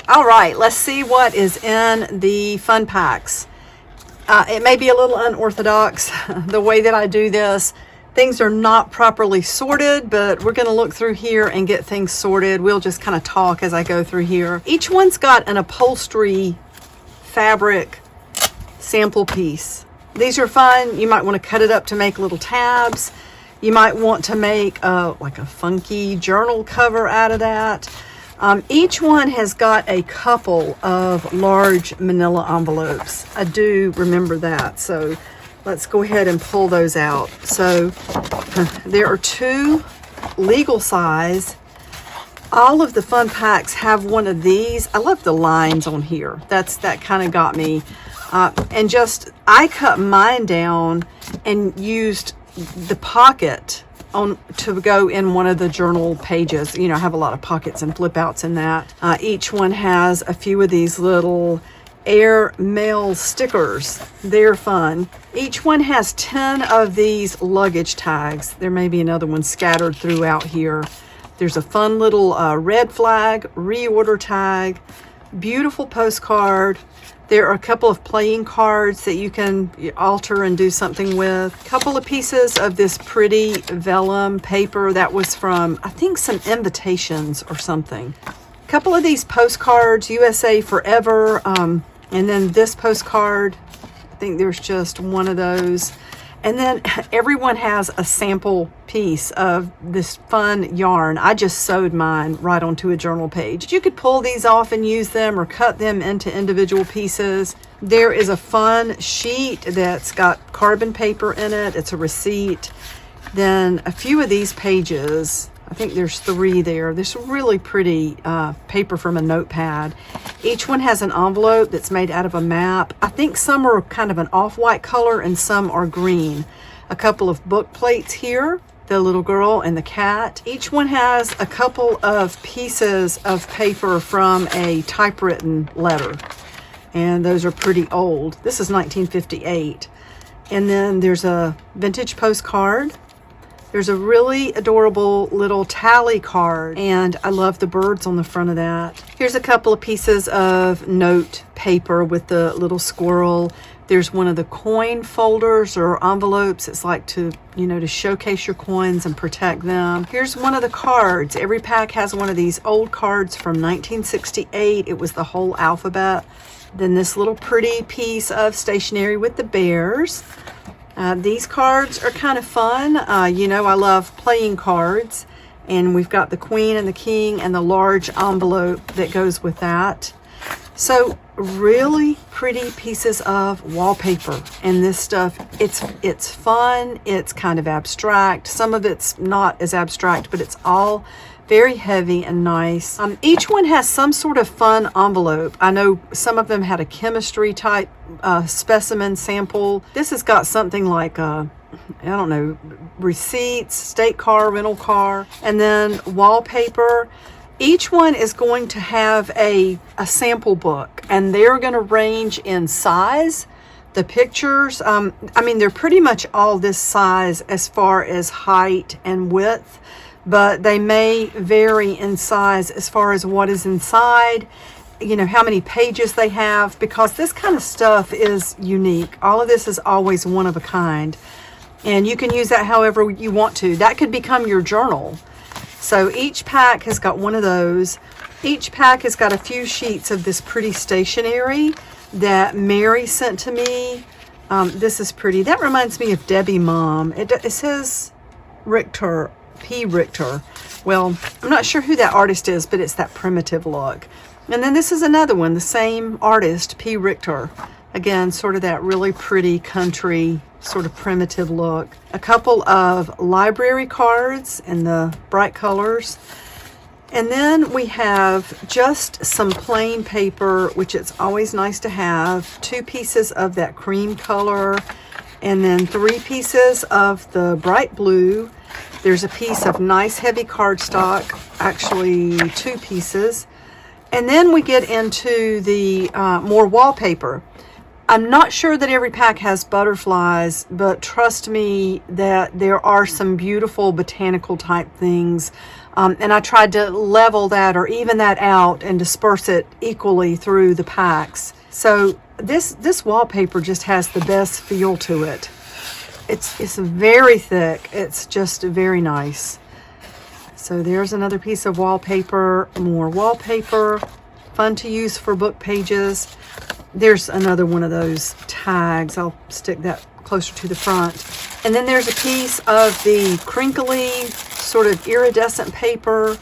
All right, let's see what is in the fun packs. It may be a little unorthodox the way that I do this. Things are not properly sorted, but we're going to look through here and get things sorted. We'll just kind of talk as I go through here. Each one's got an upholstery fabric sample piece. These are fun. You might want to cut it up to make little tabs. You might want to make like a funky journal cover out of that. Each one has got a couple of large manila envelopes. I do remember that. So let's go ahead and pull those out. So there are 2 legal size. All of the fun packs have one of these. I love the lines on here. That kind of got me. And just, I cut mine down and used the pocket to go in one of the journal pages. You know, I have a lot of pockets and flip outs in that. Each one has a few of these little air mail stickers. They're fun. Each one has 10 of these luggage tags. There may be another one scattered throughout here. There's a fun little red flag, reorder tag, beautiful postcard. There are a couple of playing cards that you can alter and do something with. A couple of pieces of this pretty vellum paper that was from, I think, some invitations or something. A couple of these postcards, USA Forever, and then this postcard, I think there's just one of those. And then everyone has a sample piece of this fun yarn. I just sewed mine right onto a journal page. You could pull these off and use them or cut them into individual pieces. There is a fun sheet that's got carbon paper in it. It's a receipt. Then a few of these pages, I think there's 3 there. There's really pretty paper from a notepad. Each one has an envelope that's made out of a map. I think some are kind of an off-white color and some are green. A couple of book plates here, the little girl and the cat. Each one has a couple of pieces of paper from a typewritten letter. And those are pretty old. This is 1958. And then there's a vintage postcard. There's a really adorable little tally card, and I love the birds on the front of that. Here's a couple of pieces of note paper with the little squirrel. There's one of the coin folders or envelopes. It's like to, you know, to showcase your coins and protect them. Here's one of the cards. Every pack has one of these old cards from 1968. It was the whole alphabet. Then this little pretty piece of stationery with the bears. These cards are kind of fun. You know, I love playing cards, and we've got the queen and the king and the large envelope that goes with that. So really pretty pieces of wallpaper, and this stuff, it's fun. It's kind of abstract. Some of it's not as abstract, but it's all very heavy and nice. Each one has some sort of fun envelope. I know some of them had a chemistry type specimen sample. This has got something like I don't know, receipts, state car, rental car, and then wallpaper. Each one is going to have a sample book, and they're going to range in size. The pictures, I mean, they're pretty much all this size as far as height and width, but they may vary in size as far as what is inside, you know, how many pages they have, because this kind of stuff is unique. All of this is always one of a kind, and you can use that however you want to. That could become your journal. So each pack has got one of those. Each pack has got a few sheets of this pretty stationery that Mary sent to me. This is pretty. That reminds me of Debbie Mom. It says Richter. P. Richter. Well, I'm not sure who that artist is, but it's that primitive look. And then this is another one, the same artist, P. Richter. Again, sort of that really pretty country, sort of primitive look. A couple of library cards in the bright colors. And then we have just some plain paper, which it's always nice to have. 2 pieces of that cream color, and then 3 pieces of the bright blue. There's a piece of nice heavy cardstock, actually 2 pieces. And then we get into the more wallpaper. I'm not sure that every pack has butterflies, but trust me that there are some beautiful botanical type things. And I tried to level that or even that out and disperse it equally through the packs. So this wallpaper just has the best feel to it. It's very thick. It's just very nice. So there's another piece of wallpaper, more wallpaper, fun to use for book pages. There's another one of those tags. I'll stick that closer to the front. And then there's a piece of the crinkly, sort of iridescent paper.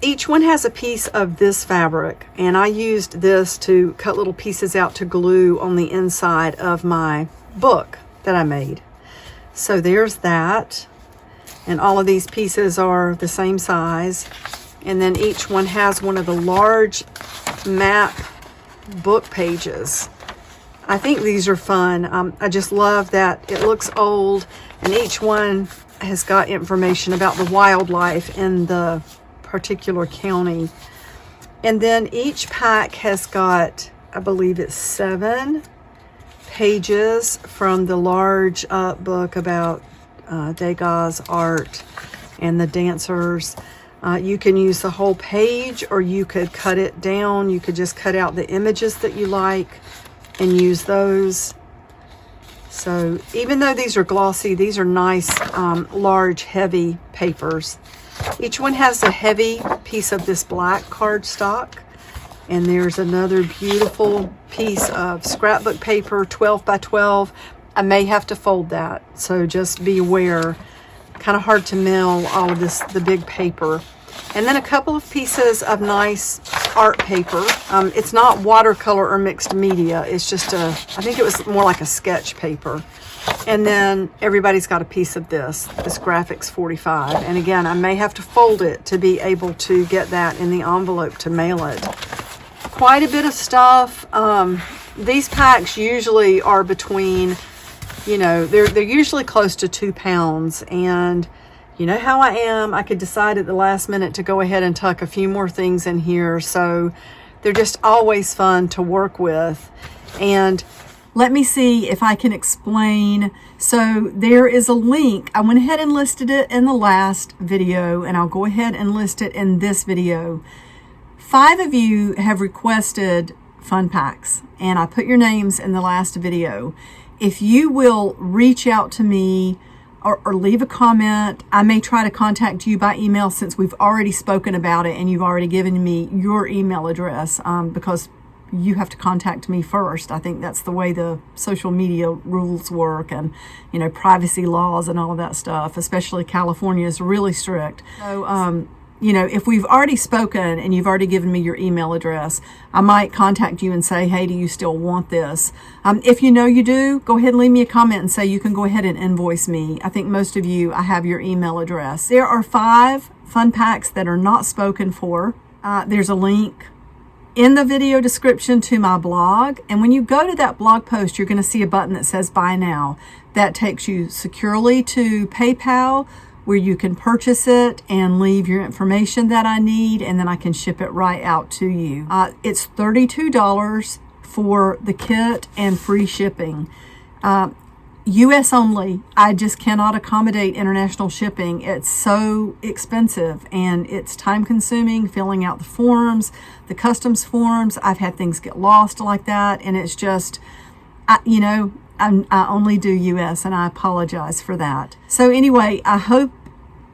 Each one has a piece of this fabric, and I used this to cut little pieces out to glue on the inside of my book that I made. So there's that. And all of these pieces are the same size. And then each one has one of the large map book pages. I think these are fun. I just love that it looks old, and each one has got information about the wildlife in the particular county. And then each pack has got, I believe it's 7 pages from the large book about Degas art and the dancers. You can use the whole page, or you could cut it down. You could just cut out the images that you like and use those. So even though these are glossy, these are nice, large, heavy papers. Each one has a heavy piece of this black cardstock. And there's another beautiful piece of scrapbook paper, 12 by 12. I may have to fold that, so just be aware. Kind of hard to mail all of this, the big paper. And then a couple of pieces of nice art paper. It's not watercolor or mixed media. It's just I think it was more like a sketch paper. And then everybody's got a piece of this Graphics 45. And again, I may have to fold it to be able to get that in the envelope to mail it. Quite a bit of stuff. These packs usually are between, you know, they're usually close to 2 pounds. And you know how I am. I could decide at the last minute to go ahead and tuck a few more things in here. So they're just always fun to work with. And let me see if I can explain. So there is a link. I went ahead and listed it in the last video, and I'll go ahead and list it in this video. 5 of you have requested fun packs, and I put your names in the last video. If you will reach out to me or leave a comment, I may try to contact you by email, since we've already spoken about it and you've already given me your email address, because you have to contact me first. I think that's the way the social media rules work, and you know, privacy laws and all of that stuff, especially California is really strict. So you know, if we've already spoken and you've already given me your email address, I might contact you and say, hey, do you still want this? If you know you do, go ahead and leave me a comment and say you can go ahead and invoice me. I think most of you, I have your email address. There are 5 fun packs that are not spoken for. There's a link in the video description to my blog. And when you go to that blog post, you're going to see a button that says buy now. That takes you securely to PayPal, where you can purchase it and leave your information that I need, and then I can ship it right out to you. It's $32 for the kit and free shipping. US only. I just cannot accommodate international shipping. It's so expensive, and it's time consuming filling out the forms, the customs forms. I've had things get lost like that, and it's just, you know, I only do US, and I apologize for that. So anyway, I hope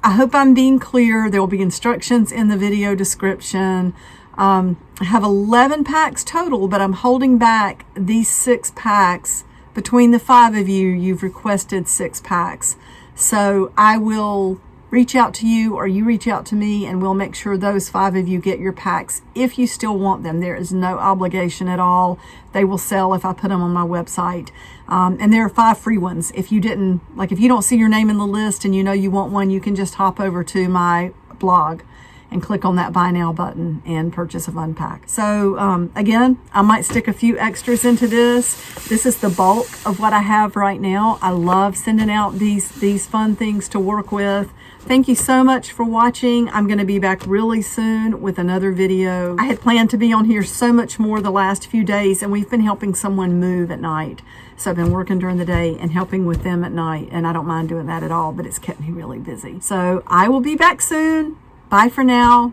I'm being clear. There will be instructions in the video description. I have 11 packs total, but I'm holding back these 6 packs. Between the 5 of you, you've requested 6 packs. So I will reach out to you, or you reach out to me, and we'll make sure those 5 of you get your packs if you still want them. There is no obligation at all. They will sell if I put them on my website. And there are 5 free ones. If you didn't, like if you don't see your name in the list and you know you want one, you can just hop over to my blog and click on that buy now button and purchase a fun pack. So again, I might stick a few extras into this. This is the bulk of what I have right now. I love sending out these fun things to work with. Thank you so much for watching. I'm going to be back really soon with another video. I had planned to be on here so much more the last few days, and we've been helping someone move at night. So I've been working during the day and helping with them at night, and I don't mind doing that at all, but it's kept me really busy. So I will be back soon. Bye for now.